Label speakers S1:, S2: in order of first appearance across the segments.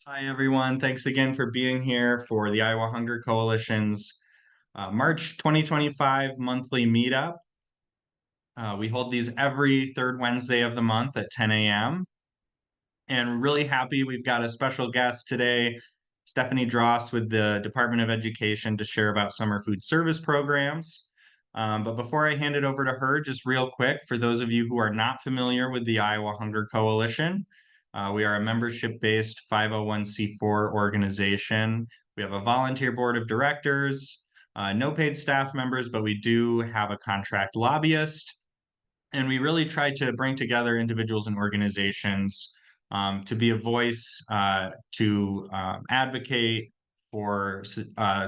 S1: Hi, everyone. Thanks again for being here for the Iowa Hunger Coalition's March 2025 monthly meetup. We hold these every third Wednesday of the month at 10 a.m. And really happy we've got a special guest today, Stephanie Dross with the Department of Education to share about summer food service programs. But before I hand it over to her, just real quick, for those of you who are not familiar with the Iowa Hunger Coalition, we are a membership-based 501c4 organization. We have a volunteer board of directors, no paid staff members, but we do have a contract lobbyist. And we really try to bring together individuals and organizations to be a voice to advocate for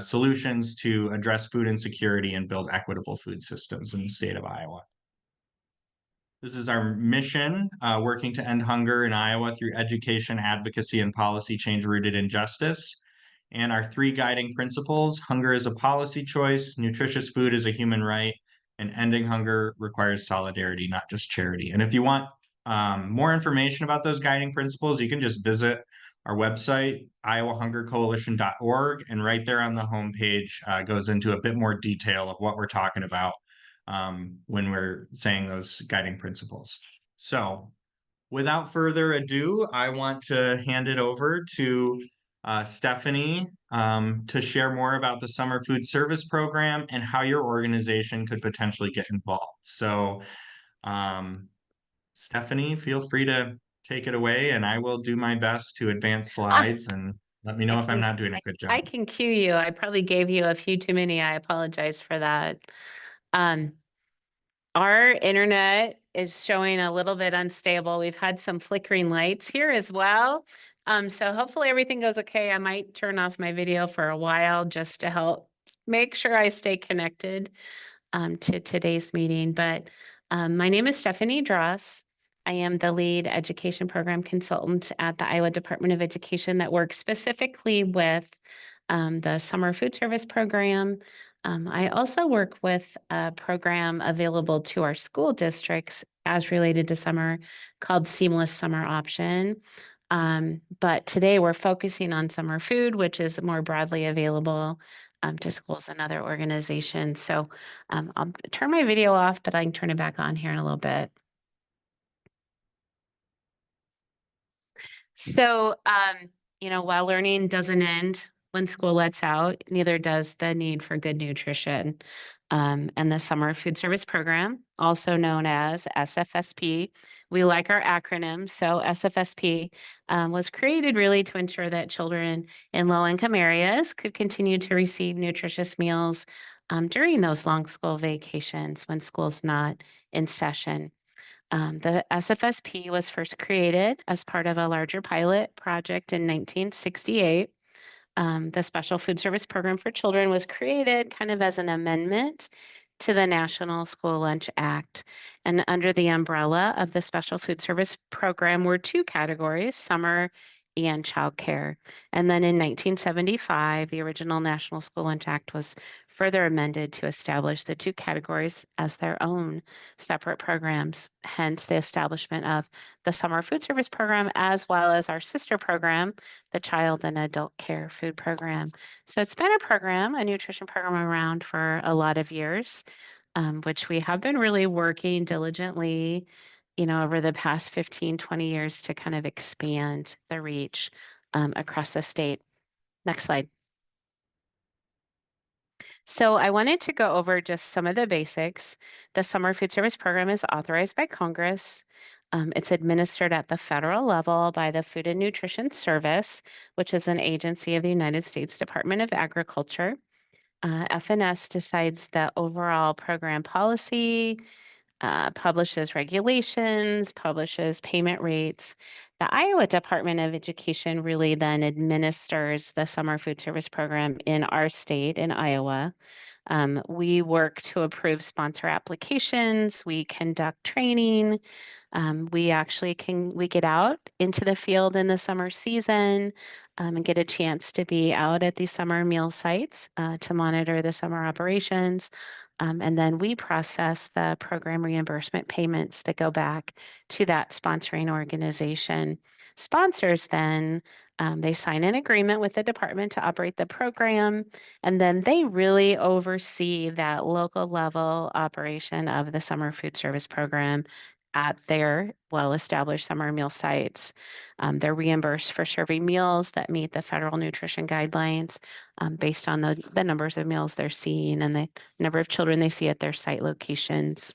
S1: solutions to address food insecurity and build equitable food systems in the state of Iowa. This is our mission, working to end hunger in Iowa through education, advocacy, and policy change rooted in justice. And our three guiding principles: hunger is a policy choice, nutritious food is a human right, and ending hunger requires solidarity, not just charity. And if you want more information about those guiding principles, you can just visit our website, iowahungercoalition.org, and right there on the homepage goes into a bit more detail of what we're talking about when we're saying those guiding principles. So without further ado, I want to hand it over to Stephanie to share more about the Summer Food Service Program and how your organization could potentially get involved. So Stephanie, feel free to take it away, and I will do my best to advance slides and let me
S2: I
S1: know if I'm
S2: can
S1: not doing a good job.
S2: I can cue you. I probably gave you a few too many. I apologize for that. Um, our internet is showing a little bit unstable. We've had some flickering lights here as well. So hopefully everything goes okay. I might turn off my video for a while just to help make sure I stay connected to today's meeting. But my name is Stephanie Dross. I am the lead education program consultant at the Iowa Department of Education that works specifically with the summer food service program. I also work with a program available to our school districts as related to summer called Seamless Summer Option. But today we're focusing on summer food, which is more broadly available to schools and other organizations. So I'll turn my video off, but I can turn it back on here in a little bit. So, while learning doesn't end when school lets out, neither does the need for good nutrition. And the Summer Food Service Program, also known as SFSP, we like our acronym. So, SFSP was created really to ensure that children in low income areas could continue to receive nutritious meals during those long school vacations when school's not in session. The SFSP was first created as part of a larger pilot project in 1968. The Special Food Service Program for Children was created kind of as an amendment to the National School Lunch Act. And under the umbrella of the Special Food Service Program were two categories, summer and childcare. And then in 1975, the original National School Lunch Act was further amended to establish the two categories as their own separate programs, hence the establishment of the Summer Food Service Program, as well as our sister program, the Child and Adult Care Food Program. So it's been a program, a nutrition program around for a lot of years, which we have been really working diligently, over the past 15, 20 years to kind of expand the reach across the state. Next slide. So I wanted to go over just some of the basics. The Summer Food Service Program is authorized by Congress. It's administered at the federal level by the Food and Nutrition Service, which is an agency of the United States Department of Agriculture. FNS decides the overall program policy, publishes regulations, publishes payment rates. The Iowa Department of Education really then administers the Summer Food Service Program in our state, in Iowa. We work to approve sponsor applications. We conduct training. We get out into the field in the summer season and get a chance to be out at these summer meal sites to monitor the summer operations. And then we process the program reimbursement payments that go back to that sponsoring organization. sponsors then, they sign an agreement with the department to operate the program, and then they really oversee that local level operation of the summer food service program at their well-established summer meal sites. They're reimbursed for serving meals that meet the federal nutrition guidelines based on the numbers of meals they're seeing and the number of children they see at their site locations.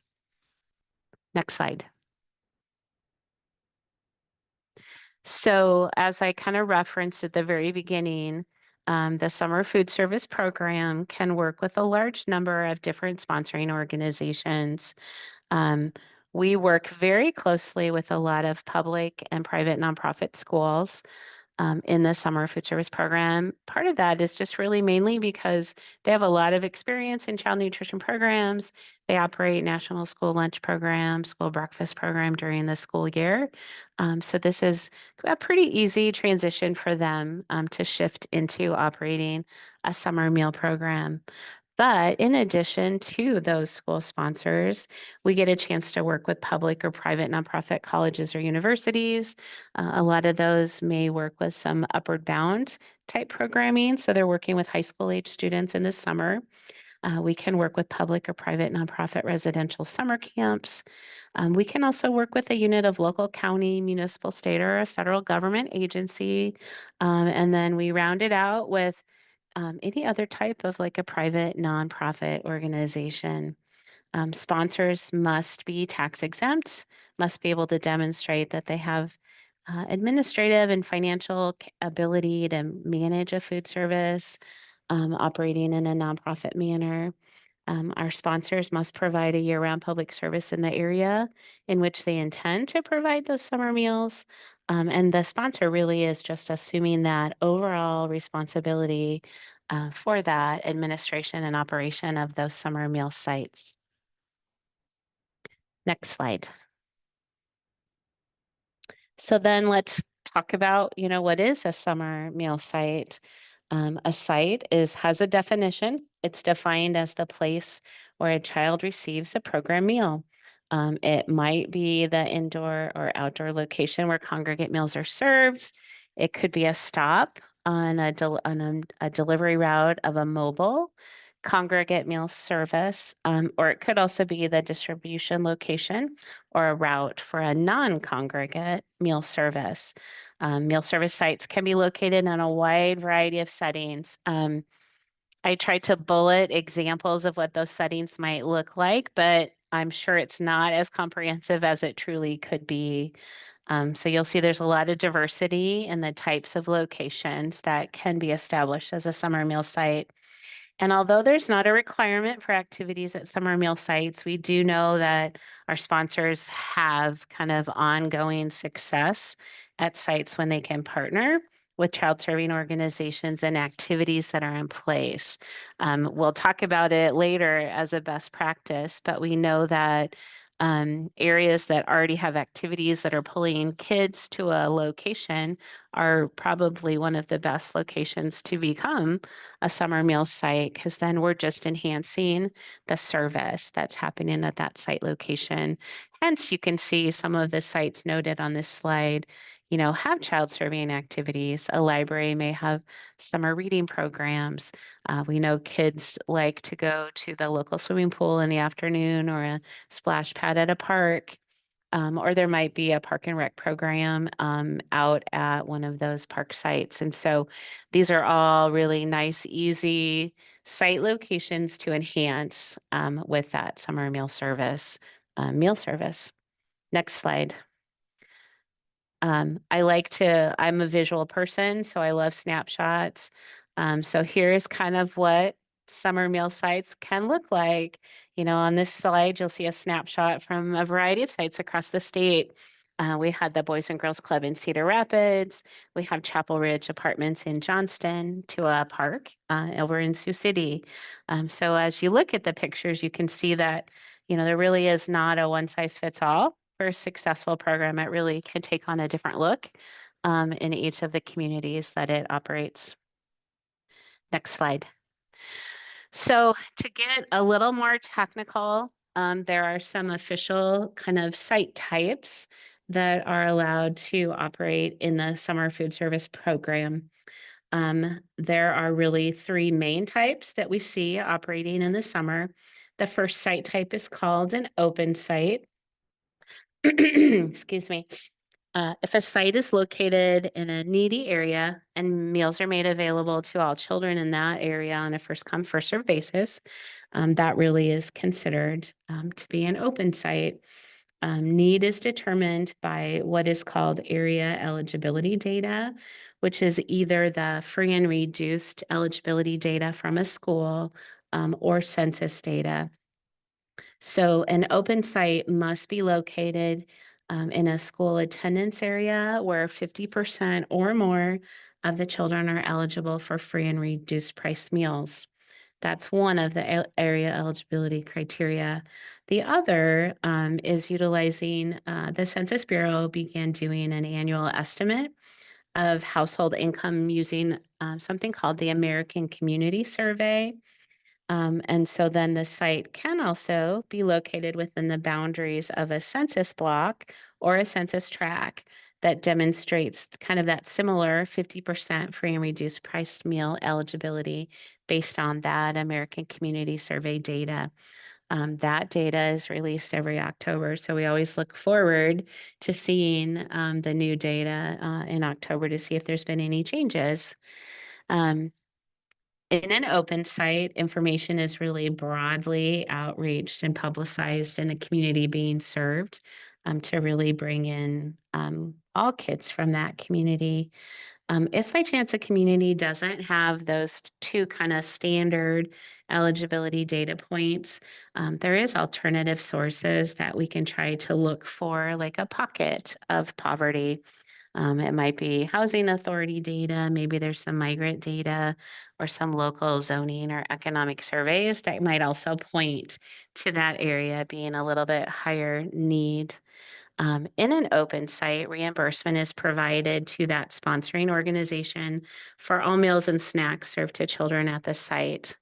S2: Next slide. So as I kind of referenced at the very beginning, the summer food service program can work with a large number of different sponsoring organizations. Um, we work very closely with a lot of public and private nonprofit schools in the summer food service program. Part of that is just really mainly because they have a lot of experience in child nutrition programs. They operate national school lunch program, school breakfast program during the school year. So this is a pretty easy transition for them to shift into operating a summer meal program. But in addition to those school sponsors, we get a chance to work with public or private nonprofit colleges or universities. A lot of those may work with some upward bound type programming. So they're working with high school age students in the summer. We can work with public or private nonprofit residential summer camps. We can also work with a unit of local county, municipal, state, or a federal government agency. And then we round it out with any other type of like a private nonprofit organization. Sponsors must be tax exempt, must be able to demonstrate that they have administrative and financial ability to manage a food service operating in a nonprofit manner. Our sponsors must provide a year-round public service in the area in which they intend to provide those summer meals. And the sponsor really is just assuming that overall responsibility for that administration and operation of those summer meal sites. Next slide. So then let's talk about, what is a summer meal site? A site has a definition. It's defined as the place where a child receives a program meal. It might be the indoor or outdoor location where congregate meals are served. It could be a stop on a delivery route of a mobile congregate meal service, or it could also be the distribution location or a route for a non-congregate meal service. Meal service sites can be located in a wide variety of settings. I tried to bullet examples of what those settings might look like, but I'm sure it's not as comprehensive as it truly could be. So you'll see there's a lot of diversity in the types of locations that can be established as a summer meal site. And although there's not a requirement for activities at summer meal sites, we do know that our sponsors have kind of ongoing success at sites when they can partner with child serving organizations and activities that are in place. We'll talk about it later as a best practice, but we know that areas that already have activities that are pulling kids to a location are probably one of the best locations to become a summer meal site, because then we're just enhancing the service that's happening at that site location. Hence, you can see some of the sites noted on this slide, have child serving activities. A library may have summer reading programs. We know kids like to go to the local swimming pool in the afternoon or a splash pad at a park. Or there might be a park and rec program out at one of those park sites. And so these are all really nice, easy site locations to enhance with that summer meal service. Next slide. I'm a visual person, so I love snapshots. So here's kind of what summer meal sites can look like. On this slide, you'll see a snapshot from a variety of sites across the state. We had the Boys and Girls Club in Cedar Rapids. We have Chapel Ridge Apartments in Johnston, to a park over in Sioux City. So as you look at the pictures, you can see that, there really is not a one size fits all for a successful program. It really can take on a different look in each of the communities that it operates. Next slide. So to get a little more technical, there are some official kind of site types that are allowed to operate in the summer food service program. There are really three main types that we see operating in the summer. The first site type is called an open site. Excuse me. If a site is located in a needy area and meals are made available to all children in that area on a first come, first served basis, that really is considered to be an open site. Need is determined by what is called area eligibility data, which is either the free and reduced eligibility data from a school or census data. So an open site must be located in a school attendance area where 50% or more of the children are eligible for free and reduced price meals. That's one of the area eligibility criteria. The other is utilizing the Census Bureau began doing an annual estimate of household income using something called the American Community Survey. And so then the site can also be located within the boundaries of a census block or a census tract that demonstrates kind of that similar 50% free and reduced priced meal eligibility based on that American Community Survey data. That data is released every October. So we always look forward to seeing the new data in October to see if there's been any changes. Um, in an open site, information is really broadly outreached and publicized in the community being served to really bring in all kids from that community. If by chance a community doesn't have those two kind of standard eligibility data points, there is alternative sources that we can try to look for, like a pocket of poverty. It might be housing authority data, maybe there's some migrant data or some local zoning or economic surveys that might also point to that area being a little bit higher need. In an open site, reimbursement is provided to that sponsoring organization for all meals and snacks served to children at the site.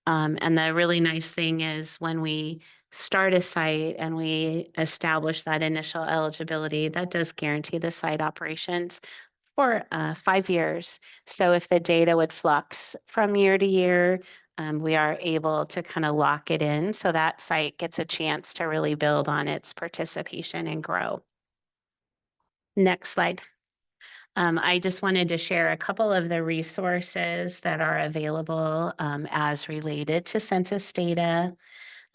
S2: And the really nice thing is when we start a site and we establish that initial eligibility, that does guarantee the site operations for 5 years. So if the data would flux from year to year, we are able to kind of lock it in so that site gets a chance to really build on its participation and grow. Next slide. I just wanted to share a couple of the resources that are available as related to census data.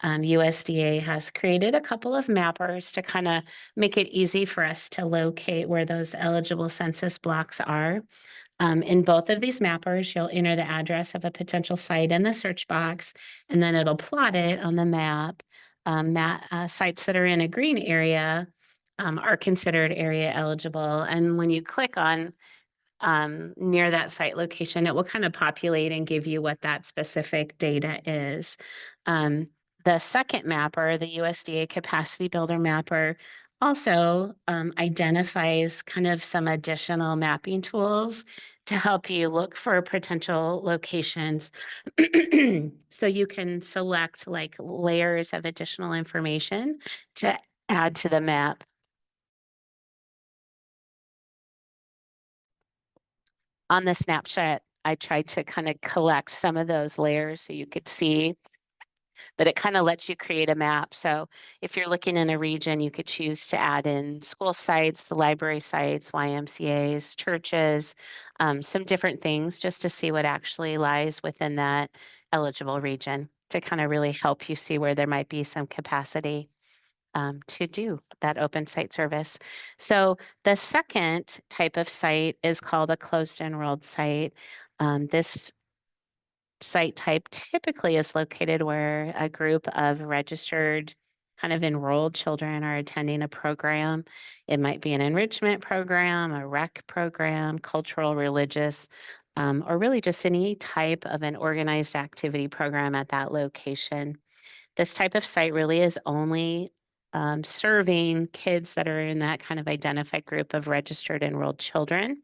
S2: USDA has created a couple of mappers to kind of make it easy for us to locate where those eligible census blocks are. In both of these mappers, you'll enter the address of a potential site in the search box, and then it'll plot it on the map. Sites that are in a green area are considered area eligible. And when you click on near that site location, it will kind of populate and give you what that specific data is. The second mapper, the USDA Capacity Builder Mapper, also identifies kind of some additional mapping tools to help you look for potential locations. So you can select like layers of additional information to add to the map. On the snapshot, I tried to kind of collect some of those layers so you could see, but it kind of lets you create a map. So if you're looking in a region, you could choose to add in school sites, the library sites, YMCAs, churches, some different things just to see what actually lies within that eligible region to kind of really help you see where there might be some capacity to do that open site service. So the second type of site is called a closed enrolled site. This site type typically is located where a group of registered kind of enrolled children are attending a program. It might be an enrichment program, a rec program, cultural, religious, or really just any type of an organized activity program at that location. This type of site really is only serving kids that are in that kind of identified group of registered enrolled children.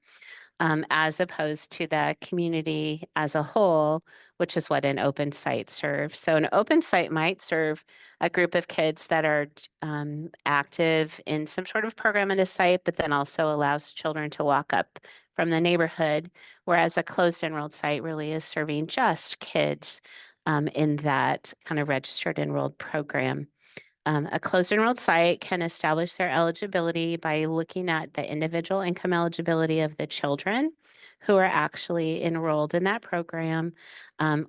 S2: as opposed to the community as a whole, which is what an open site serves. So an open site might serve a group of kids that are active in some sort of program at a site, but then also allows children to walk up from the neighborhood, whereas a closed enrolled site really is serving just kids in that kind of registered enrolled program. A closed enrolled site can establish their eligibility by looking at the individual income eligibility of the children who are actually enrolled in that program,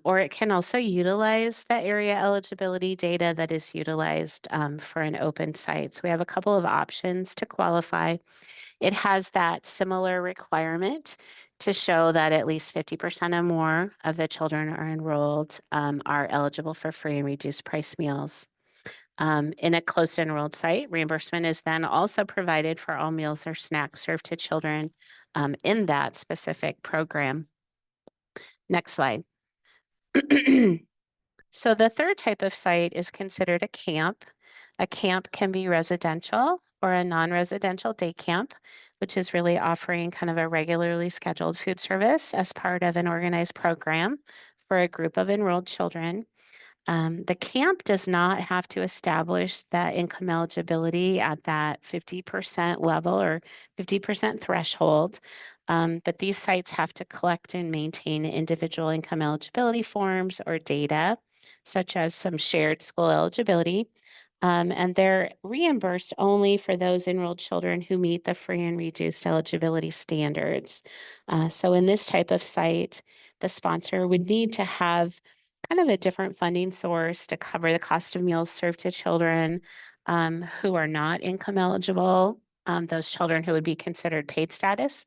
S2: or it can also utilize the area eligibility data that is utilized for an open site. So we have a couple of options to qualify. It has that similar requirement to show that at least 50% or more of the children are enrolled are eligible for free and reduced price meals. In a closed enrolled site, reimbursement is then also provided for all meals or snacks served to children in that specific program. Next slide. So the third type of site is considered a camp. A camp can be residential or a non-residential day camp, which is really offering kind of a regularly scheduled food service as part of an organized program for a group of enrolled children. The camp does not have to establish that income eligibility at that 50% level or 50% threshold. But these sites have to collect and maintain individual income eligibility forms or data, such as some shared school eligibility. And they're reimbursed only for those enrolled children who meet the free and reduced eligibility standards. So in this type of site, the sponsor would need to have kind of a different funding source to cover the cost of meals served to children who are not income eligible, those children who would be considered paid status,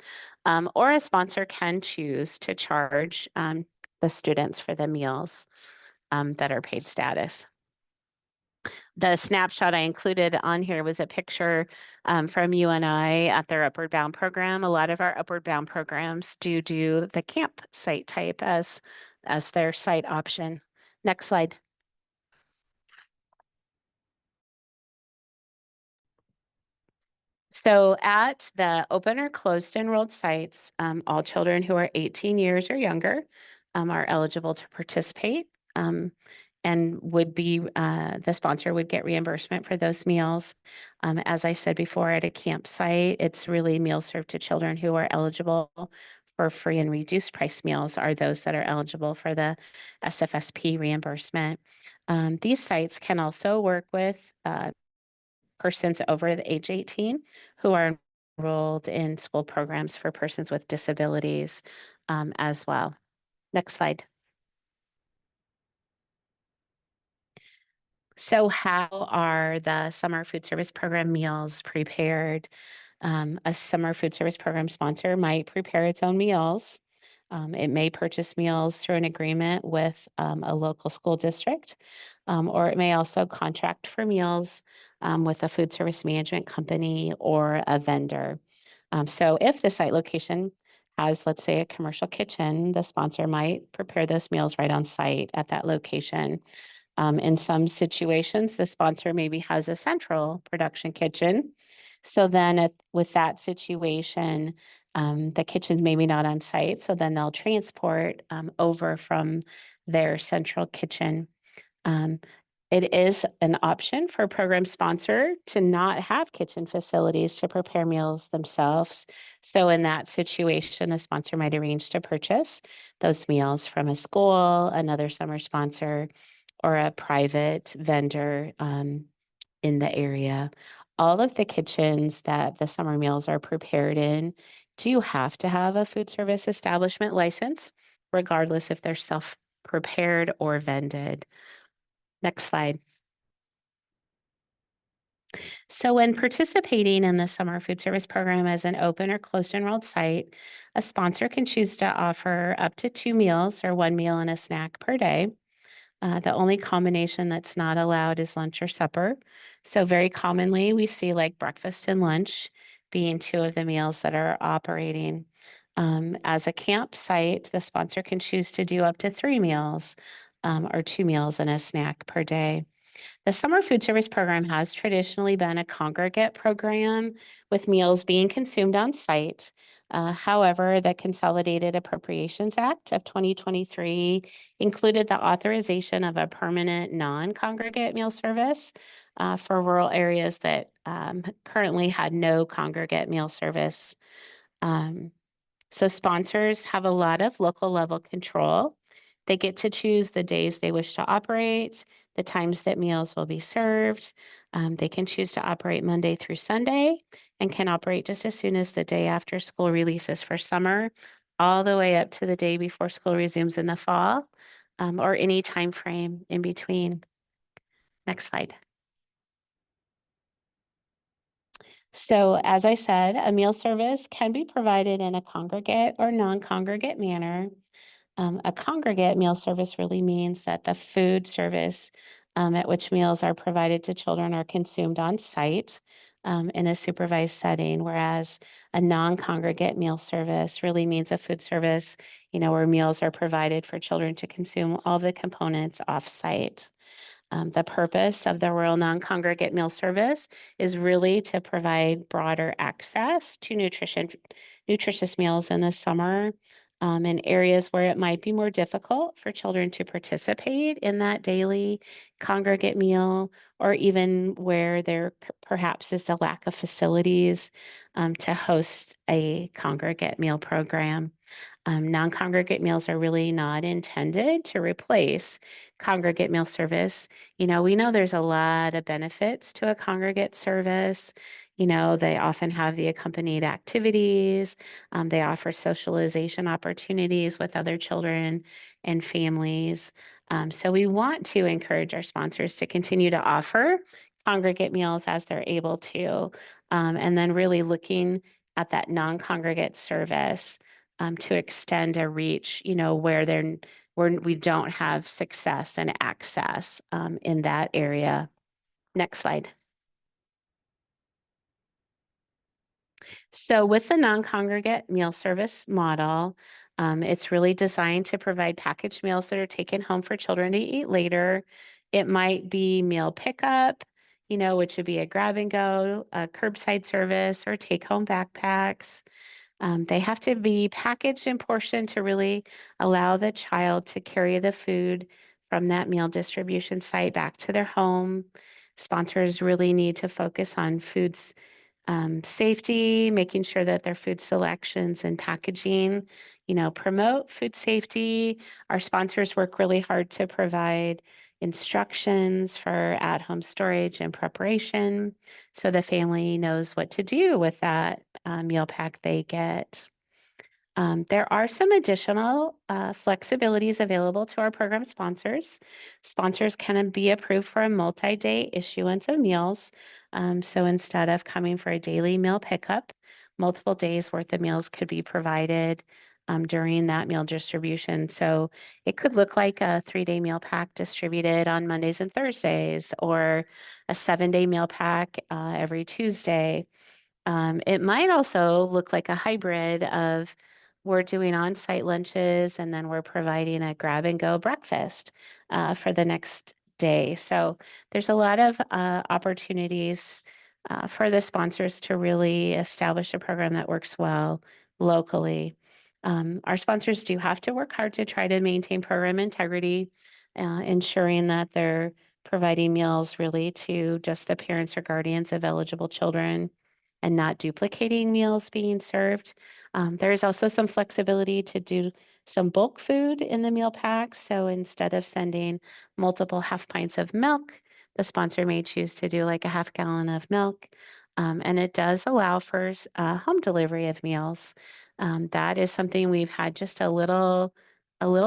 S2: or a sponsor can choose to charge the students for the meals that are paid status. The snapshot I included on here was a picture from UNI at their Upward Bound program. A lot of our Upward Bound programs do the campsite type as their site option. Next slide. So at the open or closed enrolled sites, all children who are 18 years or younger are eligible to participate. And would be the sponsor would get reimbursement for those meals. As I said before, at a campsite, it's really meals served to children who are eligible for free and reduced price meals are those that are eligible for the SFSP reimbursement. These sites can also work with persons over the age 18 who are enrolled in school programs for persons with disabilities as well. Next slide. So how are the summer food service program meals prepared? A summer food service program sponsor might prepare its own meals. It may purchase meals through an agreement with a local school district, or it may also contract for meals with a food service management company or a vendor. So if the site location has, let's say, a commercial kitchen, the sponsor might prepare those meals right on site at that location. In some situations, the sponsor maybe has a central production kitchen. So then with that situation, the kitchen's maybe not on site. So then they'll transport over from their central kitchen. It is an option for a program sponsor to not have kitchen facilities to prepare meals themselves. So in that situation, the sponsor might arrange to purchase those meals from a school, another summer sponsor, or a private vendor in the area. All of the kitchens that the summer meals are prepared in do have to have a food service establishment license, regardless if they're self-prepared or vended. Next slide. So when participating in the summer food service program as an open or closed enrolled site, a sponsor can choose to offer up to 2 meals or 1 meal and a snack per day. The only combination that's not allowed is lunch or supper. So very commonly we see like breakfast and lunch being 2 of the meals that are operating. As a campsite, the sponsor can choose to do up to 3 meals or 2 meals and a snack per day. The summer food service program has traditionally been a congregate program with meals being consumed on site. However, the Consolidated Appropriations Act of 2023 included the authorization of a permanent non-congregate meal service for rural areas that currently had no congregate meal service. So sponsors have a lot of local level control. They get to choose the days they wish to operate, the times that meals will be served. They can choose to operate Monday through Sunday and can operate just as soon as the day after school releases for summer, all the way up to the day before school resumes in the fall, or any time frame in between. Next slide. So as I said, a meal service can be provided in a congregate or non-congregate manner. A congregate meal service really means that the food service at which meals are provided to children are consumed on site in a supervised setting, whereas a non-congregate meal service really means a food service, where meals are provided for children to consume all the components off-site. The purpose of the rural non-congregate meal service is really to provide broader access to nutritious meals in the summer in areas where it might be more difficult for children to participate in that daily congregate meal, or even where there perhaps is a lack of facilities to host a congregate meal program. Non-congregate meals are really not intended to replace congregate meal service. We know there's a lot of benefits to a congregate service. They often have the accompanied activities. They offer socialization opportunities with other children and families. So we want to encourage our sponsors to continue to offer congregate meals as they're able to, and then really looking at that non-congregate service to extend a reach, where we don't have success and access in that area. Next slide. So with the non-congregate meal service model, it's really designed to provide packaged meals that are taken home for children to eat later. It might be meal pickup, which would be a grab and go, a curbside service, or take home backpacks. They have to be packaged and portioned to really allow the child to carry the food from that meal distribution site back to their home. Sponsors really need to focus on foods safety, making sure that their food selections and packaging, promote food safety. Our sponsors work really hard to provide instructions for at-home storage and preparation so the family knows what to do with that meal pack they get. There are some additional flexibilities available to our program sponsors. Sponsors can be approved for a multi-day issuance of meals. So instead of coming for a daily meal pickup, multiple days worth of meals could be provided during that meal distribution. So it could look like a 3-day meal pack distributed on Mondays and Thursdays, or a 7-day meal pack every Tuesday. It might also look like a hybrid of, we're doing on-site lunches and then we're providing a grab-and-go breakfast for the next day. So there's a lot of opportunities for the sponsors to really establish a program that works well locally. Our sponsors do have to work hard to try to maintain program integrity, ensuring that they're providing meals really to just the parents or guardians of eligible children, and not duplicating meals being served. There is also some flexibility to do some bulk food in the meal pack. So instead of sending multiple half pints of milk, the sponsor may choose to do like a half gallon of milk. And it does allow for home delivery of meals. That is something we've had just a little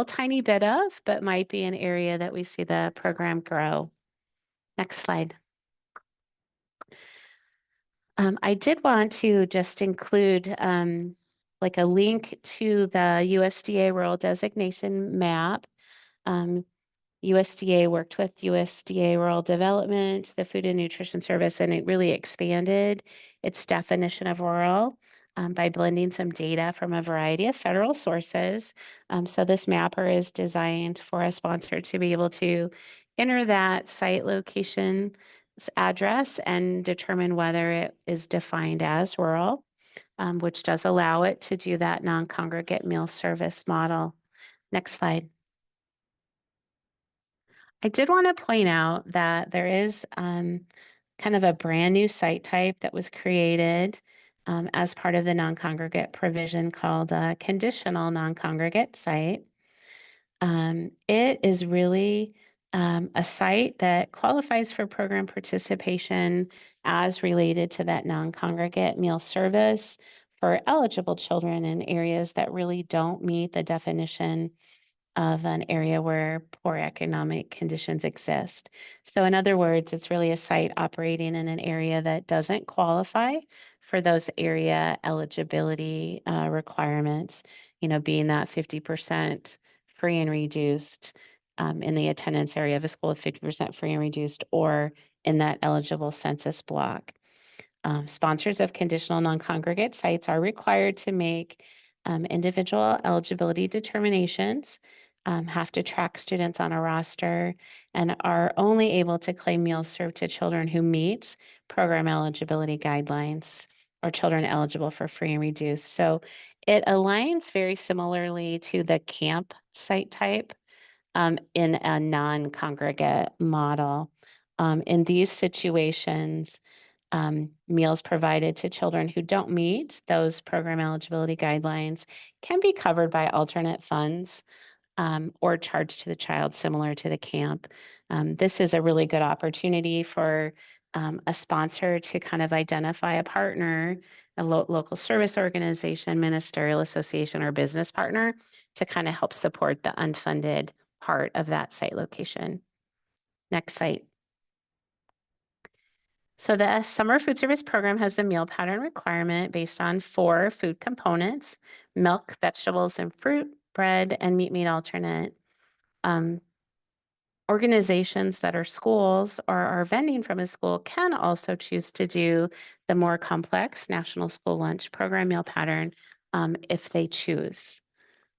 S2: tiny bit of, but might be an area that we see the program grow. Next slide. I did want to just include like a link to the USDA rural designation map. USDA worked with USDA Rural Development, the Food and Nutrition Service, and it really expanded its definition of rural by blending some data from a variety of federal sources. So this mapper is designed for a sponsor to be able to enter that site location address and determine whether it is defined as rural, which does allow it to do that non-congregate meal service model. Next slide. I did want to point out that there is kind of a brand new site type that was created as part of the non-congregate provision called a conditional non-congregate site. It is really a site that qualifies for program participation as related to that non-congregate meal service for eligible children in areas that really don't meet the definition of an area where poor economic conditions exist. So in other words, it's really a site operating in an area that doesn't qualify for those area eligibility requirements, being that 50% free and reduced in the attendance area of a school of 50% free and reduced, or in that eligible census block. Sponsors of conditional non-congregate sites are required to make individual eligibility determinations, have to track students on a roster, and are only able to claim meals served to children who meet program eligibility guidelines or children eligible for free and reduced. So it aligns very similarly to the camp site type in a non-congregate model. In these situations, meals provided to children who don't meet those program eligibility guidelines can be covered by alternate funds or charged to the child, similar to the camp. This is a really good opportunity for a sponsor to kind of identify a partner, a local service organization, ministerial association, or business partner to kind of help support the unfunded part of that site location. Next site. So the summer food service program has a meal pattern requirement based on 4 food components: milk, vegetables, and fruit, bread, and meat alternate. Organizations that are schools or are vending from a school can also choose to do the more complex National School Lunch Program meal pattern if they choose.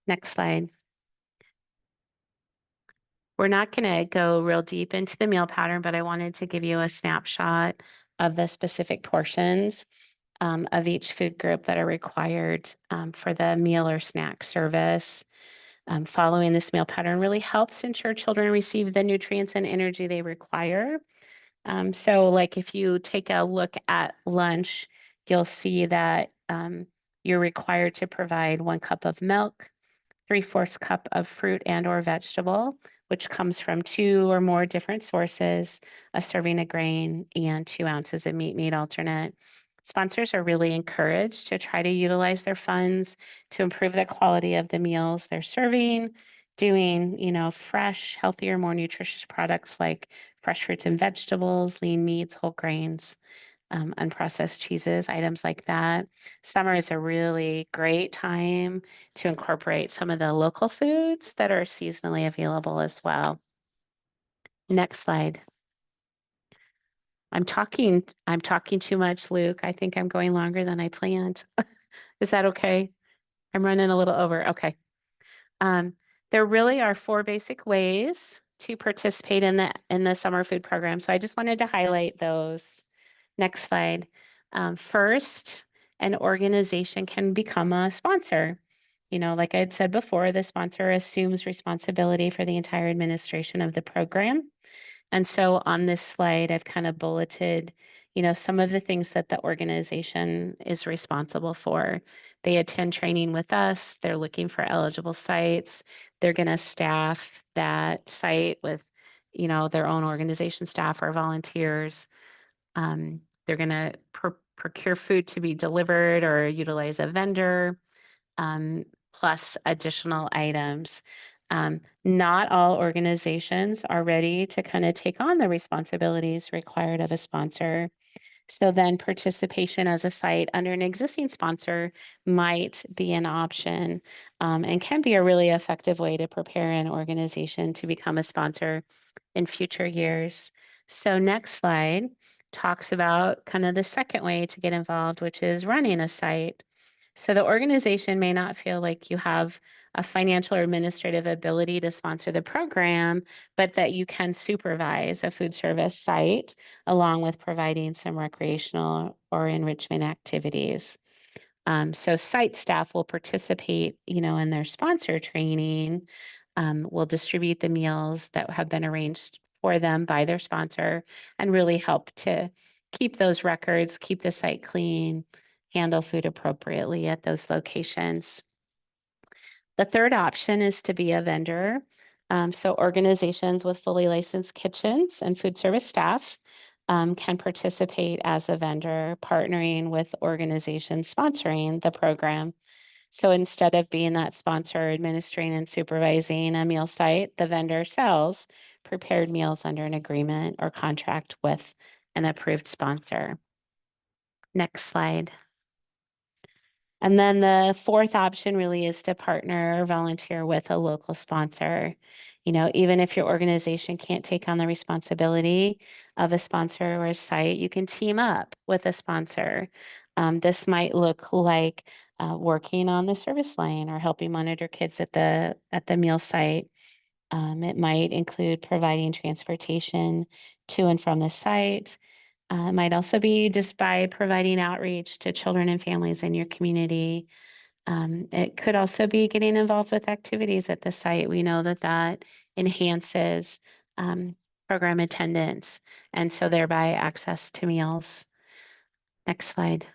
S2: Next slide. We're not going to go real deep into the meal pattern, but I wanted to give you a snapshot of the specific portions of each food group that are required for the meal or snack service. Following this meal pattern really helps ensure children receive the nutrients and energy they require. So like if you take a look at lunch, you'll see that you're required to provide 1 cup of milk, 3/4 cup of fruit and or vegetable, which comes from 2 or more different sources, a serving of grain, and 2 ounces of meat alternate. Sponsors are really encouraged to try to utilize their funds to improve the quality of the meals they're serving, doing, fresh, healthier, more nutritious products like fresh fruits and vegetables, lean meats, whole grains, unprocessed cheeses, items like that. Summer is a really great time to incorporate some of the local foods that are seasonally available as well. Next slide. I'm talking too much, Luke. I think I'm going longer than I planned. Is that okay? I'm running a little over. Okay. There really are 4 basic ways to participate in the summer food program. So I just wanted to highlight those. Next slide. First, an organization can become a sponsor. Like I had said before, the sponsor assumes responsibility for the entire administration of the program. And so on this slide, I've kind of bulleted, some of the things that the organization is responsible for. They attend training with us. They're looking for eligible sites. They're going to staff that site with, their own organization staff or volunteers. They're going to procure food to be delivered or utilize a vendor, plus additional items. Not all organizations are ready to kind of take on the responsibilities required of a sponsor. So then participation as a site under an existing sponsor might be an option and can be a really effective way to prepare an organization to become a sponsor in future years. So next slide talks about kind of the second way to get involved, which is running a site. So the organization may not feel like you have a financial or administrative ability to sponsor the program, but that you can supervise a food service site along with providing some recreational or enrichment activities. So site staff will participate, in their sponsor training, will distribute the meals that have been arranged for them by their sponsor and really help to keep those records, keep the site clean, handle food appropriately at those locations. The third option is to be a vendor. So organizations with fully licensed kitchens and food service staff can participate as a vendor, partnering with organizations sponsoring the program. So instead of being that sponsor administering and supervising a meal site, the vendor sells prepared meals under an agreement or contract with an approved sponsor. Next slide. And then the fourth option really is to partner or volunteer with a local sponsor. Even if your organization can't take on the responsibility of a sponsor or a site, you can team up with a sponsor. This might look like working on the service line or helping monitor kids at the meal site. It might include providing transportation to and from the site. It might also be just by providing outreach to children and families in your community. It could also be getting involved with activities at the site. We know that enhances program attendance and so thereby access to meals. Next slide.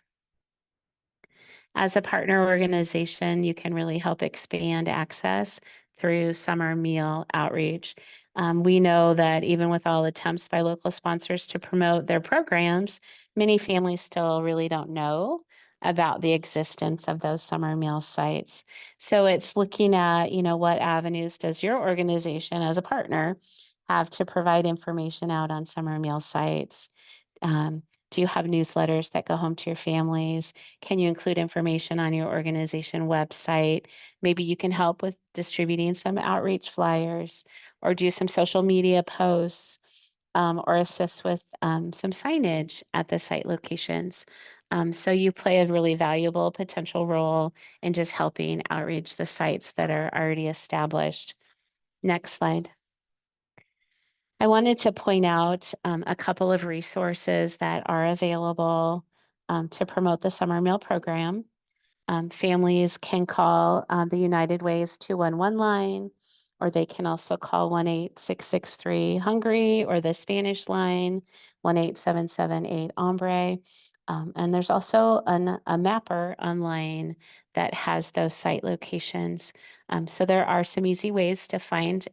S2: As a partner organization, you can really help expand access through summer meal outreach. We know that even with all attempts by local sponsors to promote their programs, many families still really don't know about the existence of those summer meal sites. So it's looking at, what avenues does your organization as a partner have to provide information out on summer meal sites? Do you have newsletters that go home to your families? Can you include information on your organization website? Maybe you can help with distributing some outreach flyers or do some social media posts or assist with some signage at the site locations. So you play a really valuable potential role in just helping outreach the sites that are already established. Next slide. I wanted to point out a couple of resources that are available to promote the summer meal program. Families can call the United Way's 211 line, or they can also call 1-866-3-HUNGRY or the Spanish line, 1-877-8-HAMBRE. And there's also a mapper online that has those site locations. So there are some easy ways to find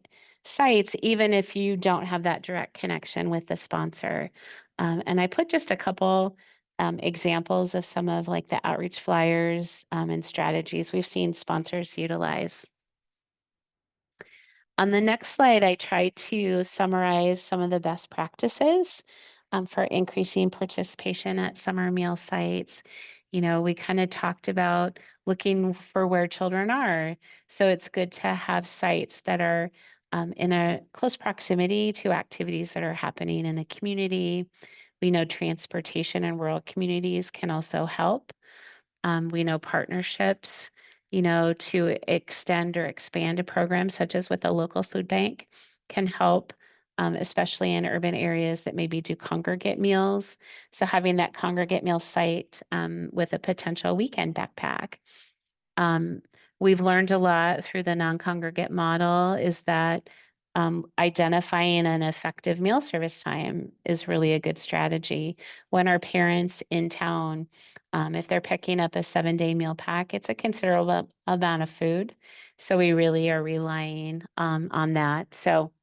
S2: sites, even if you don't have that direct connection with the sponsor. And I put just a couple examples of some of like the outreach flyers and strategies we've seen sponsors utilize. On the next slide, I try to summarize some of the best practices for increasing participation at summer meal sites. We kind of talked about looking for where children are. So it's good to have sites that are in a close proximity to activities that are happening in the community. We know transportation in rural communities can also help. We know partnerships, to extend or expand a program such as with a local food bank can help, especially in urban areas that maybe do congregate meals. So having that congregate meal site with a potential weekend backpack. We've learned a lot through the non-congregate model is that identifying an effective meal service time is really a good strategy. When our parents in town, if they're picking up a 7-day meal pack, it's a considerable amount of food. So we really are relying on that. So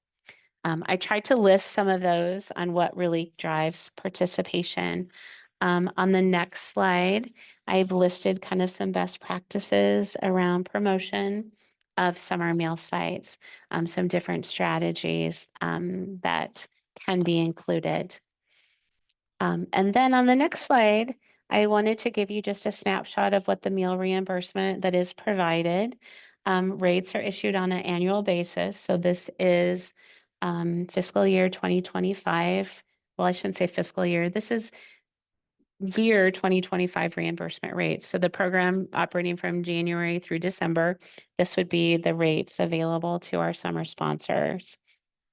S2: I tried to list some of those on what really drives participation. On the next slide, I've listed kind of some best practices around promotion of summer meal sites, some different strategies that can be included. And then on the next slide, I wanted to give you just a snapshot of what the meal reimbursement that is provided. Rates are issued on an annual basis. So this is fiscal year 2025. Well, I shouldn't say fiscal year. This is year 2025 reimbursement rates. So the program operating from January through December, this would be the rates available to our summer sponsors.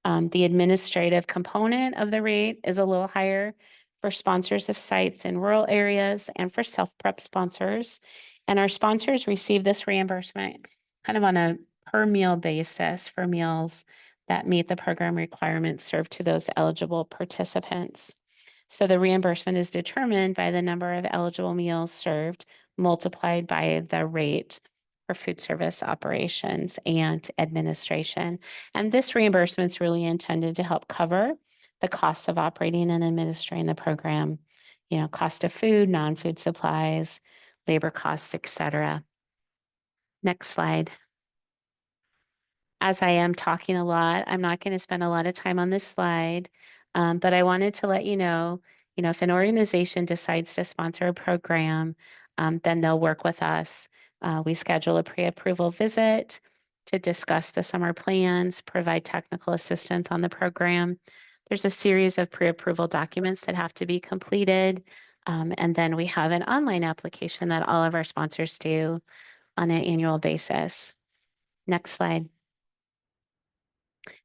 S2: The administrative component of the rate is a little higher for sponsors of sites in rural areas and for self-prep sponsors. And our sponsors receive this reimbursement kind of on a per meal basis for meals that meet the program requirements served to those eligible participants. So the reimbursement is determined by the number of eligible meals served multiplied by the rate for food service operations and administration. And this reimbursement is really intended to help cover the costs of operating and administering the program, cost of food, non-food supplies, labor costs, etc. Next slide. As I am talking a lot, I'm not going to spend a lot of time on this slide, but I wanted to let you know, if an organization decides to sponsor a program, then they'll work with us. We schedule a pre-approval visit to discuss the summer plans, provide technical assistance on the program. There's a series of pre-approval documents that have to be completed, and then we have an online application that all of our sponsors do on an annual basis. Next slide.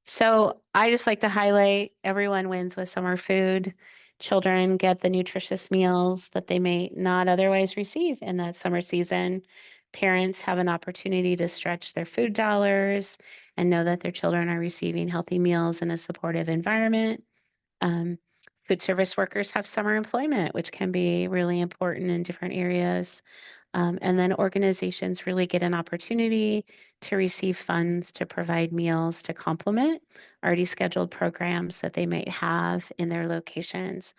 S2: So I just like to highlight everyone wins with summer food. Children get the nutritious meals that they may not otherwise receive in that summer season. Parents have an opportunity to stretch their food dollars and know that their children are receiving healthy meals in a supportive environment. Um, Food service workers have summer employment, which can be really important in different areas. And then organizations really get an opportunity to receive funds to provide meals to complement already scheduled programs that they might have in their locations.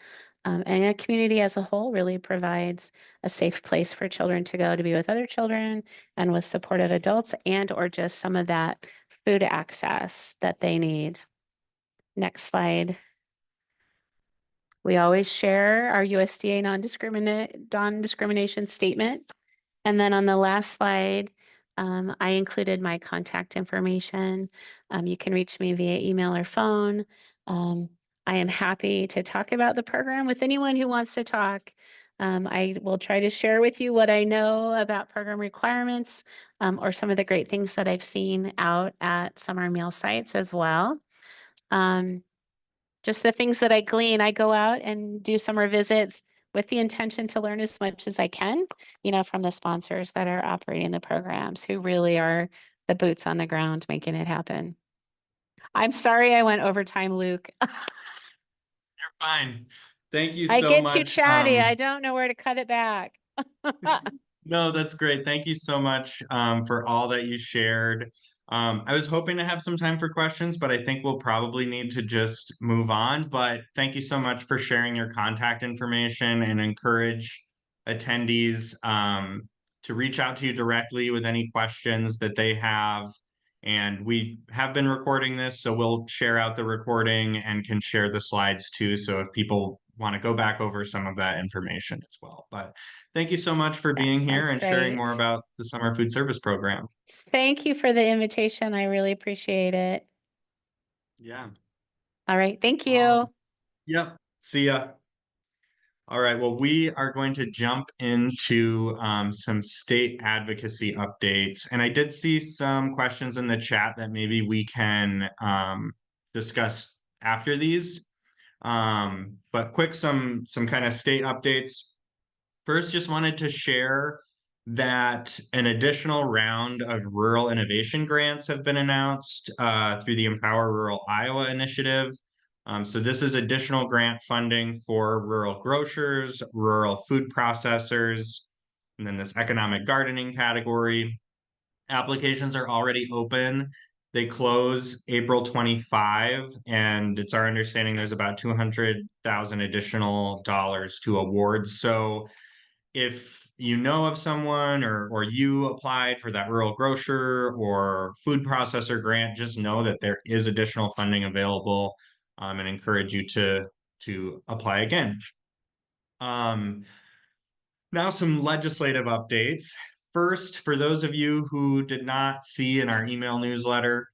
S2: And a community as a whole really provides a safe place for children to go to be with other children and with supportive adults and or just some of that food access that they need. Next slide. We always share our USDA non-discrimination statement. And then on the last slide, I included my contact information. You can reach me via email or phone. I am happy to talk about the program with anyone who wants to talk. I will try to share with you what I know about program requirements or some of the great things that I've seen out at summer meal sites as well. Just the things that I glean, I go out and do summer visits with the intention to learn as much as I can, from the sponsors that are operating the programs who really are the boots on the ground making it happen. I'm sorry I went over time, Luke.
S1: You're fine. Thank you
S2: I
S1: so
S2: get too
S1: much.
S2: chatty. I don't know where to cut it back.
S1: No, that's great. Thank you so much for all that you shared. I was hoping to have some time for questions, but I think we'll probably need to just move on. But thank you so much for sharing your contact information and encourage attendees to reach out to you directly with any questions that they have. And we have been recording this, so we'll share out the recording and can share the slides too. So if people want to go back over some of that information as well. But thank you so much for
S2: That
S1: being here
S2: sounds
S1: and sharing more
S2: great.
S1: about the summer food service program.
S2: Thank you for the invitation. I really appreciate it.
S1: Yeah.
S2: All right. Thank
S1: Um,
S2: you.
S1: yep. See ya. All right. Well, we are going to jump into some state advocacy updates. And I did see some questions in the chat that maybe we can discuss after these. But quick, some kind of state updates. First, just wanted to share that an additional round of rural innovation grants have been announced through the Empower Rural Iowa initiative. So this is additional grant funding for rural grocers, rural food processors, and then this economic gardening category. Applications are already open. They close April 25, and it's our understanding there's about 200,000 additional dollars to awards. So if you know of someone or you applied for that rural grocer or food processor grant, just know that there is additional funding available, and encourage you to apply again. Now some legislative updates. First, for those of you who did not see in our email newsletter,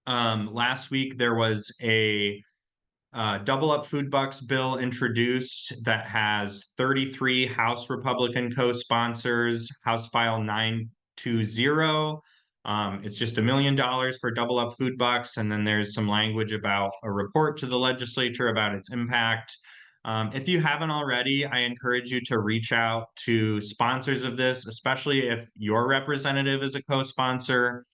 S1: last week there was a double up food bucks bill introduced that has 33 House Republican co-sponsors, House File 920. It's just $1 million for double up food bucks. And then there's some language about a report to the legislature about its impact. If you haven't already, I encourage you to reach out to sponsors of this, especially if your representative is a co-sponsor,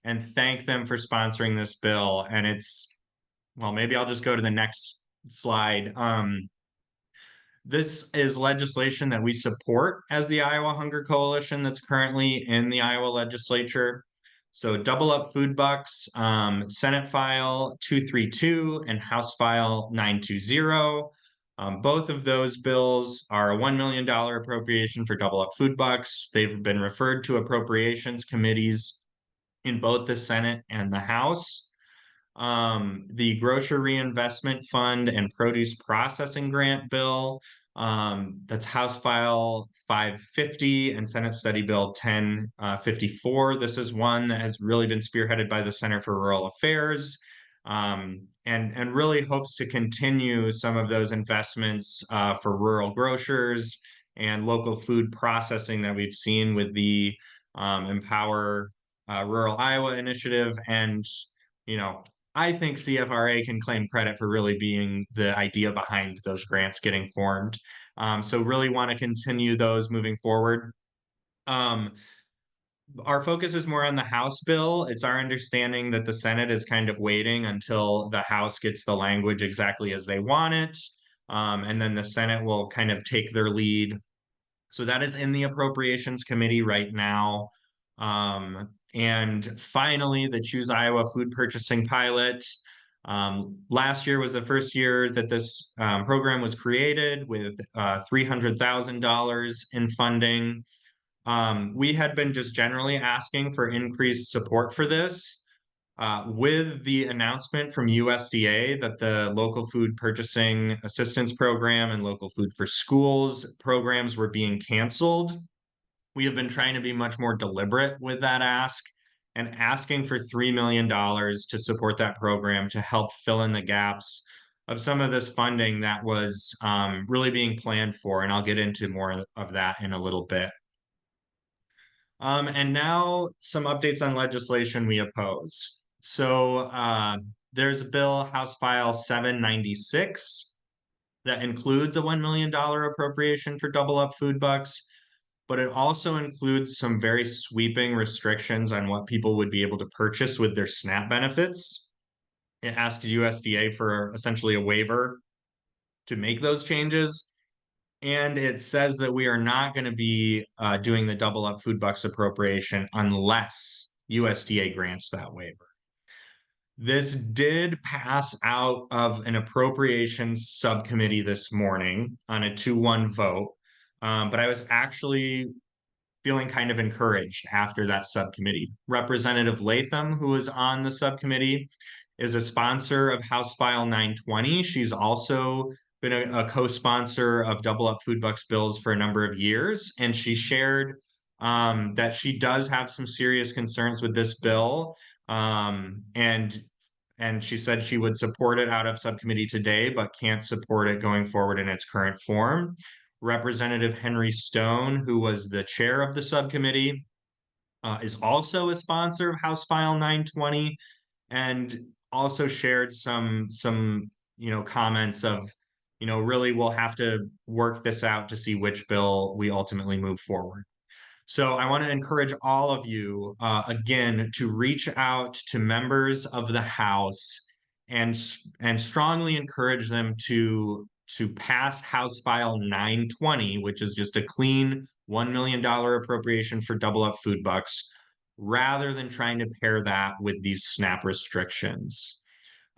S1: and thank them for sponsoring this bill. And well, maybe I'll just go to the next slide. This is legislation that we support as the Iowa Hunger Coalition that's currently in the Iowa legislature. So double up food bucks, Senate File 232 and House File 920. Both of those bills are a $1 million appropriation for double up food bucks. They've been referred to appropriations committees in both the Senate and the House. The Grocery Reinvestment Fund and Produce Processing Grant Bill, that's House File 550 and Senate Study Bill 1054. This is one that has really been spearheaded by the Center for Rural Affairs, and really hopes to continue some of those investments for rural grocers and local food processing that we've seen with the Empower Rural Iowa initiative. And I think CFRA can claim credit for really being the idea behind those grants getting formed. So really want to continue those moving forward. Our focus is more on the House bill. It's our understanding that the Senate is kind of waiting until the House gets the language exactly as they want it. And then the Senate will kind of take their lead. So that is in the Appropriations Committee right now. And finally, the Choose Iowa Food Purchasing Pilot. Last year was the first year that this program was created with $300,000 in funding. We had been just generally asking for increased support for this. With the announcement from USDA that the Local Food Purchasing Assistance Program and Local Food for Schools programs were being canceled, we have been trying to be much more deliberate with that ask and asking for $3 million to support that program to help fill in the gaps of some of this funding that was really being planned for. And I'll get into more of that in a little bit. And now some updates on legislation we oppose. So there's a bill, House File 796, that includes a $1 million appropriation for double up food bucks, but it also includes some very sweeping restrictions on what people would be able to purchase with their SNAP benefits. It asks USDA for essentially a waiver to make those changes. And it says that we are not going to be doing the double up food bucks appropriation unless USDA grants that waiver. This did pass out of an appropriations subcommittee this morning on a 2-1 vote. But I was actually feeling kind of encouraged after that subcommittee. Representative Latham, who is on the subcommittee, is a sponsor of House File 920. She's also been a co-sponsor of double up food bucks bills for a number of years. And she shared that she does have some serious concerns with this bill. And she said she would support it out of subcommittee today, but can't support it going forward in its current form. Representative Henry Stone, who was the chair of the subcommittee, is also a sponsor of House File 920, and also shared some comments of, really we'll have to work this out to see which bill we ultimately move forward. So I want to encourage all of you, again, to reach out to members of the House and strongly encourage them to pass House File 920, which is just a clean $1 million appropriation for double up food bucks, rather than trying to pair that with these SNAP restrictions.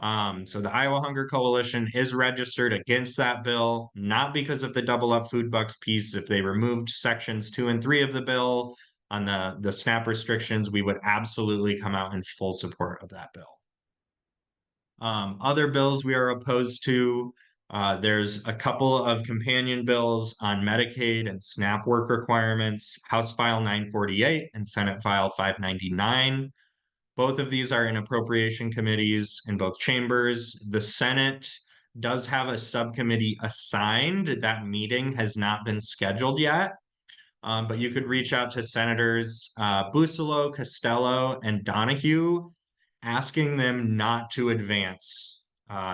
S1: So the Iowa Hunger Coalition is registered against that bill, not because of the double up food bucks piece. If they removed sections 2 and 3 of the bill on the SNAP restrictions, we would absolutely come out in full support of that bill. Other bills we are opposed to, there's a couple of companion bills on Medicaid and SNAP work requirements, House File 948 and Senate File 599. Both of these are in appropriation committees in both chambers. The Senate does have a subcommittee assigned. That meeting has not been scheduled yet. But you could reach out to Senators Busolo, Costello, and Donahue, asking them not to advance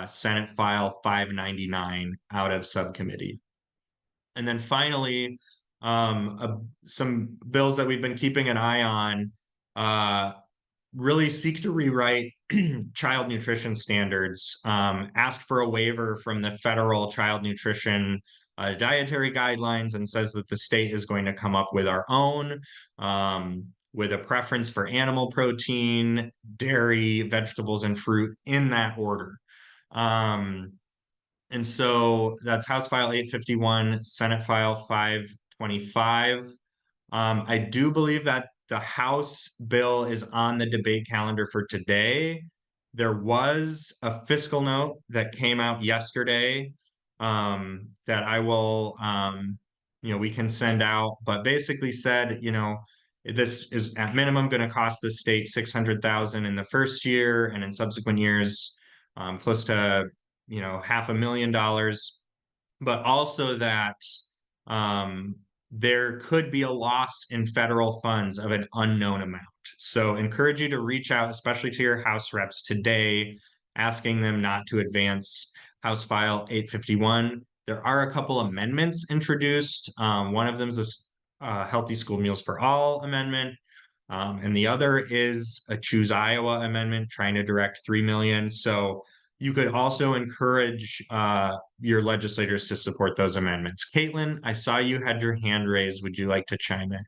S1: Senate File 599 out of subcommittee. And then finally, some bills that we've been keeping an eye on really seek to rewrite child nutrition standards, ask for a waiver from the federal child nutrition dietary guidelines, and says that the state is going to come up with our own, with a preference for animal protein, dairy, vegetables, and fruit in that order. And so that's House File 851, Senate File 525. I do believe that the House bill is on the debate calendar for today. There was a fiscal note that came out yesterday that I will, we can send out, but basically said, this is at minimum going to cost the state 600,000 in the first year, and in subsequent years, close to, $500,000, but also that there could be a loss in federal funds of an unknown amount. So encourage you to reach out, especially to your House reps today, asking them not to advance House File 851. There are a couple amendments introduced. One of them is a Healthy School Meals for All amendment. And the other is a Choose Iowa amendment trying to direct 3 million. So you could also encourage your legislators to support those amendments. Caitlin, I saw you had your hand raised. Would you like to chime in?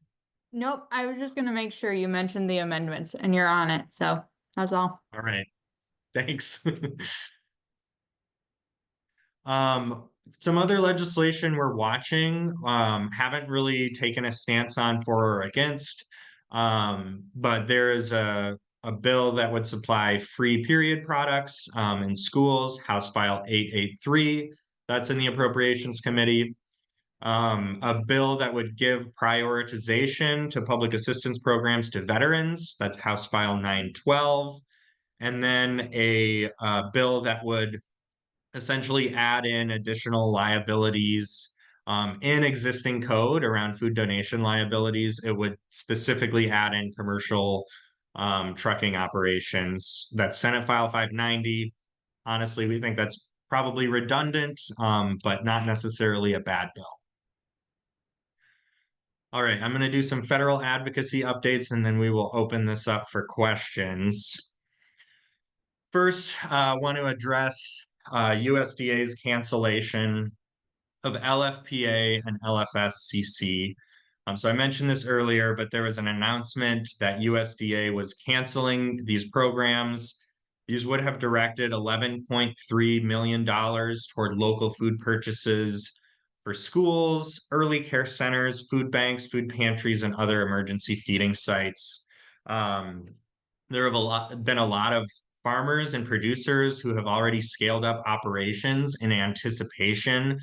S3: Nope, I was just gonna make sure you mentioned the amendments and you're on it, so that's all.
S1: All right, thanks. Some other legislation we're watching, haven't really taken a stance on for or against, but there is a bill that would supply free period products in schools, House File 883. That's in the Appropriations Committee. A bill that would give prioritization to public assistance programs to veterans. That's House File 912. And then a bill that would essentially add in additional liabilities in existing code around food donation liabilities. It would specifically add in commercial trucking operations. That's Senate File 590. Honestly, we think that's probably redundant, but not necessarily a bad bill. All right, I'm going to do some federal advocacy updates, and then we will open this up for questions. First, I want to address USDA's cancellation of LFPA and LFSCC. So I mentioned this earlier, but there was an announcement that USDA was canceling these programs. These would have directed $11.3 million toward local food purchases for schools, early care centers, food banks, food pantries, and other emergency feeding sites. There have been a lot of farmers and producers who have already scaled up operations in anticipation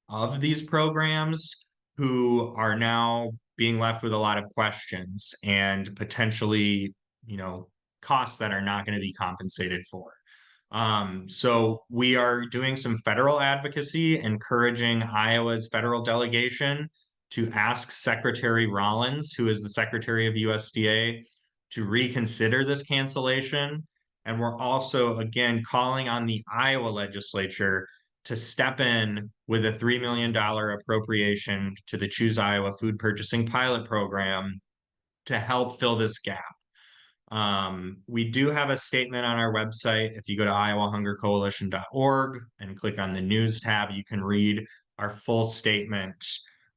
S1: of these programs, who are now being left with a lot of questions and potentially, costs that are not going to be compensated for. So we are doing some federal advocacy, encouraging Iowa's federal delegation to ask Secretary Rollins, who is the Secretary of USDA, to reconsider this cancellation. And we're also, again, calling on the Iowa legislature to step in with a $3 million appropriation to the Choose Iowa Food Purchasing Pilot Program to help fill this gap. We do have a statement on our website. If you go to iowahungercoalition.org and click on the news tab, you can read our full statement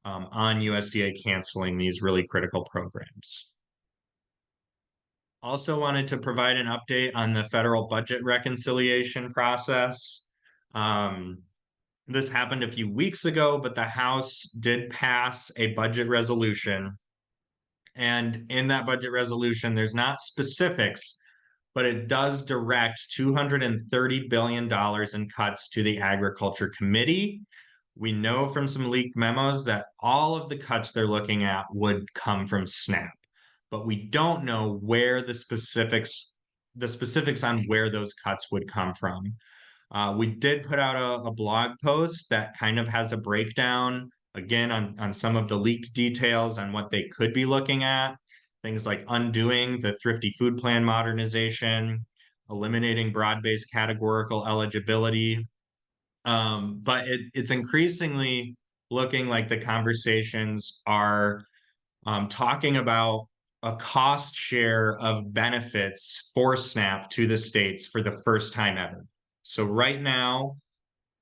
S1: on USDA canceling these really critical programs. Also wanted to provide an update on the federal budget reconciliation process. This happened a few weeks ago, but the House did pass a budget resolution. And in that budget resolution, there's not specifics, but it does direct $230 billion in cuts to the Agriculture Committee. We know from some leaked memos that all of the cuts they're looking at would come from SNAP, but we don't know where the specifics on where those cuts would come from. We did put out a blog post that kind of has a breakdown, again, on some of the leaked details on what they could be looking at. Things like undoing the Thrifty Food Plan modernization, eliminating broad-based categorical eligibility. But it's increasingly looking like the conversations are talking about a cost share of benefits for SNAP to the states for the first time ever. So right now,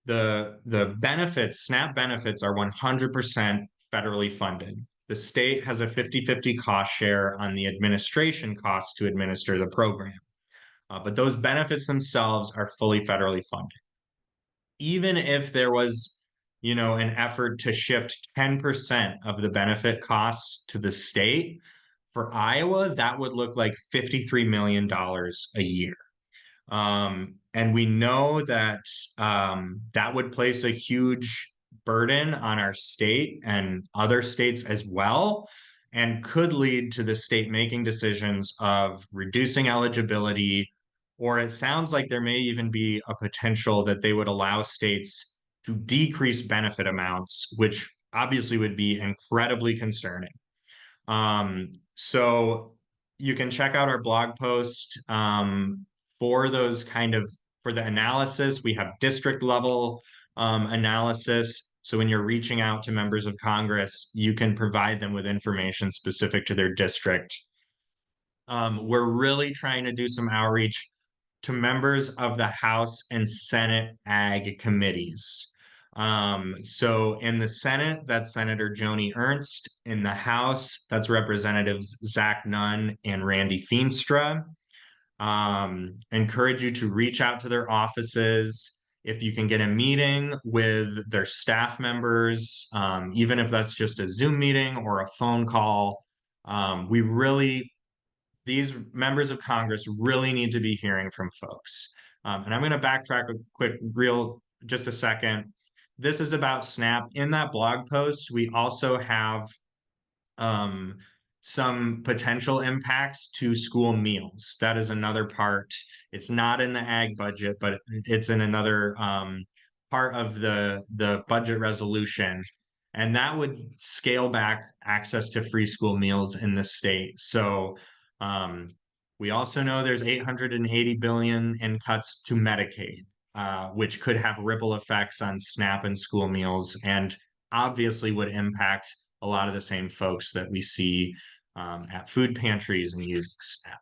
S1: the benefits, SNAP benefits are 100% federally funded. The state has a 50-50 cost share on the administration costs to administer the program. But those benefits themselves are fully federally funded. Even if there was, an effort to shift 10% of the benefit costs to the state, for Iowa, that would look like $53 million a year. And we know that that would place a huge burden on our state and other states as well, and could lead to the state making decisions of reducing eligibility, or it sounds like there may even be a potential that they would allow states to decrease benefit amounts, which obviously would be incredibly concerning. So you can check out our blog post for those for the analysis. We have district level analysis. So when you're reaching out to members of Congress, you can provide them with information specific to their district. We're really trying to do some outreach to members of the House and Senate Ag committees. So in the Senate, that's Senator Joni Ernst. In the House, that's Representatives Zach Nunn and Randy Feenstra. Encourage you to reach out to their offices. If you can get a meeting with their staff members, even if that's just a Zoom meeting or a phone call, these members of Congress really need to be hearing from folks. And I'm going to backtrack just a second. This is about SNAP. In that blog post, we also have some potential impacts to school meals. That is another part. It's not in the ag budget, but it's in another part of the budget resolution. And that would scale back access to free school meals in the state. So we also know there's $880 billion in cuts to Medicaid, which could have ripple effects on SNAP and school meals, and obviously would impact a lot of the same folks that we see at food pantries and using SNAP.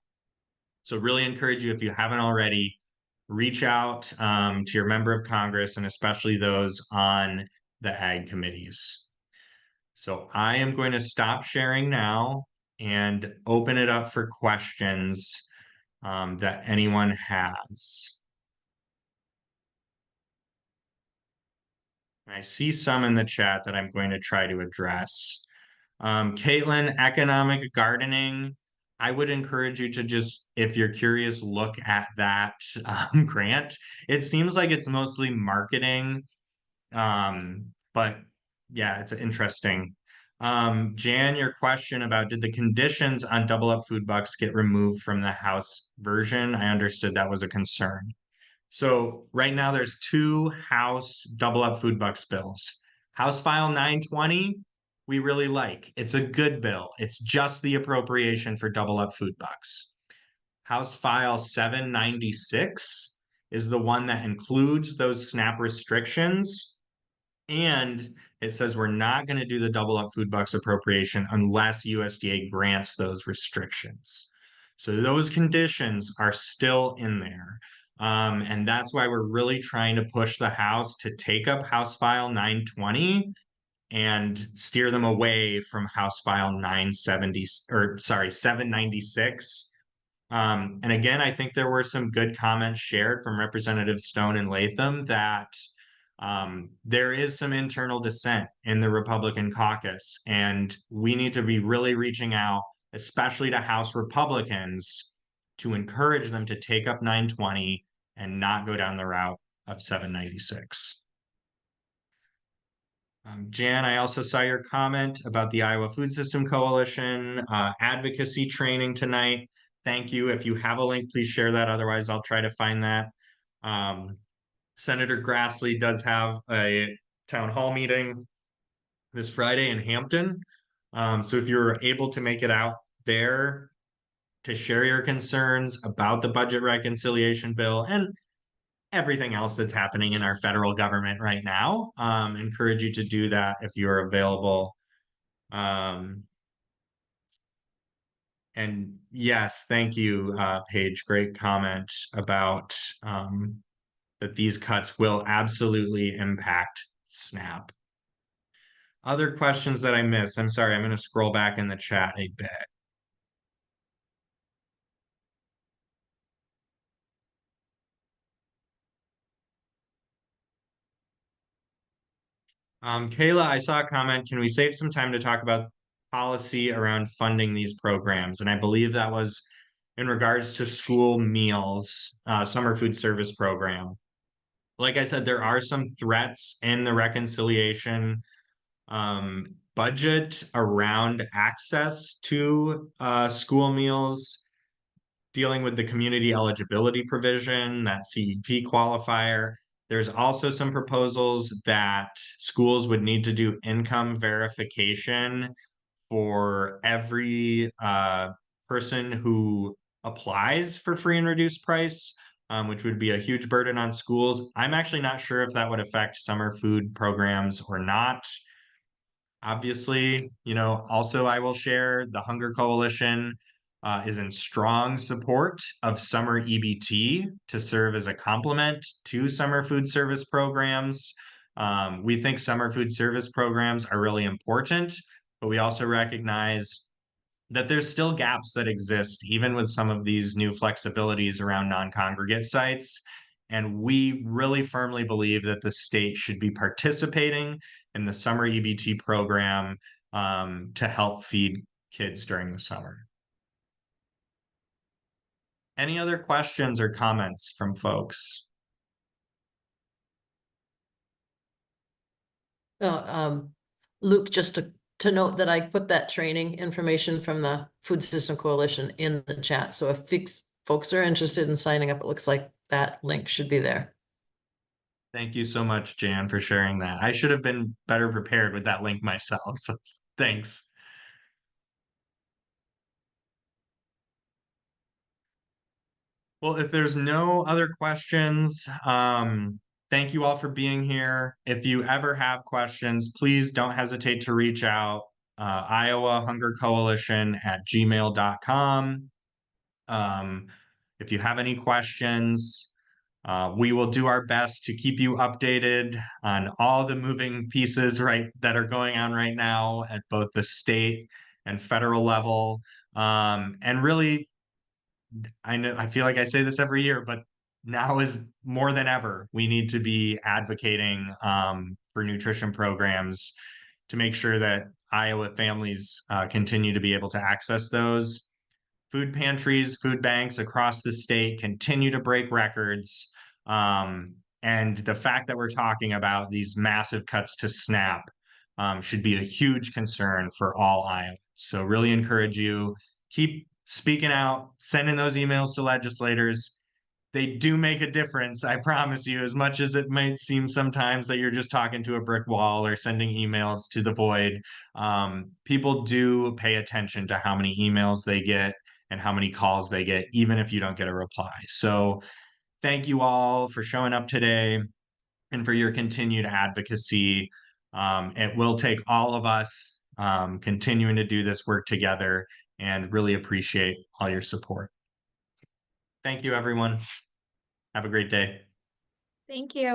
S1: So really encourage you, if you haven't already, reach out to your member of Congress, and especially those on the ag committees. So I am going to stop sharing now and open it up for questions that anyone has. I see some in the chat that I'm going to try to address. Caitlin, economic gardening. I would encourage you to just, if you're curious, look at that grant. It seems like it's mostly marketing, but yeah, it's interesting. Jan, your question about did the conditions on double up food bucks get removed from the House version? I understood that was a concern. So right now there's 2 House double up food bucks bills. House File 920, we really like. It's a good bill. It's just the appropriation for double up food bucks. House File 796 is the one that includes those SNAP restrictions. And it says we're not going to do the double up food bucks appropriation unless USDA grants those restrictions. So those conditions are still in there. And that's why we're really trying to push the House to take up House File 920 and steer them away from House File 796. And again, I think there were some good comments shared from Representatives Stone and Latham that there is some internal dissent in the Republican caucus, and we need to be really reaching out, especially to House Republicans, to encourage them to take up 920 and not go down the route of 796. Jan, I also saw your comment about the Iowa Food System Coalition advocacy training tonight. Thank you. If you have a link, please share that. Otherwise, I'll try to find that. Senator Grassley does have a town hall meeting this Friday in Hampton. So if you're able to make it out there to share your concerns about the budget reconciliation bill and everything else that's happening in our federal government right now, encourage you to do that if you're available. And yes, thank you, Paige. Great comment about that these cuts will absolutely impact SNAP. Other questions that I missed? I'm sorry, I'm going to scroll back in the chat a bit. Kayla, I saw a comment. Can we save some time to talk about policy around funding these programs? And I believe that was in regards to school meals, summer food service program. Like I said, there are some threats in the reconciliation budget around access to school meals, dealing with the community eligibility provision, that CEP qualifier. There's also some proposals that schools would need to do income verification for every person who applies for free and reduced price, which would be a huge burden on schools. I'm actually not sure if that would affect summer food programs or not. Obviously, also I will share the Hunger Coalition is in strong support of summer EBT to serve as a complement to summer food service programs. We think summer food service programs are really important, but we also recognize that there's still gaps that exist, even with some of these new flexibilities around non-congregate sites. And we really firmly believe that the state should be participating in the summer EBT program to help feed kids during the summer. Any other questions or comments from folks?
S4: Luke, just to note that I put that training information from the Food System Coalition in the chat. So if folks are interested in signing up, it looks like that link should be there.
S1: Thank you so much, Jan, for sharing that. I should have been better prepared with that link myself. So thanks. Well, if there's no other questions, thank you all for being here. If you ever have questions, please don't hesitate to reach out. Iowa Hunger Coalition at gmail.com. If you have any questions, we will do our best to keep you updated on all the moving pieces that are going on right now at both the state and federal level. And really, I feel like I say this every year, but now is more than ever. We need to be advocating for nutrition programs to make sure that Iowa families continue to be able to access those. Food pantries, food banks across the state continue to break records. And the fact that we're talking about these massive cuts to SNAP should be a huge concern for all Iowans. So really encourage you, keep speaking out, sending those emails to legislators. They do make a difference, I promise you, as much as it might seem sometimes that you're just talking to a brick wall or sending emails to the void. People do pay attention to how many emails they get and how many calls they get, even if you don't get a reply. So thank you all for showing up today and for your continued advocacy. It will take all of us continuing to do this work together, and really appreciate all your support. Thank you, everyone. Have a great day.
S3: Thank you.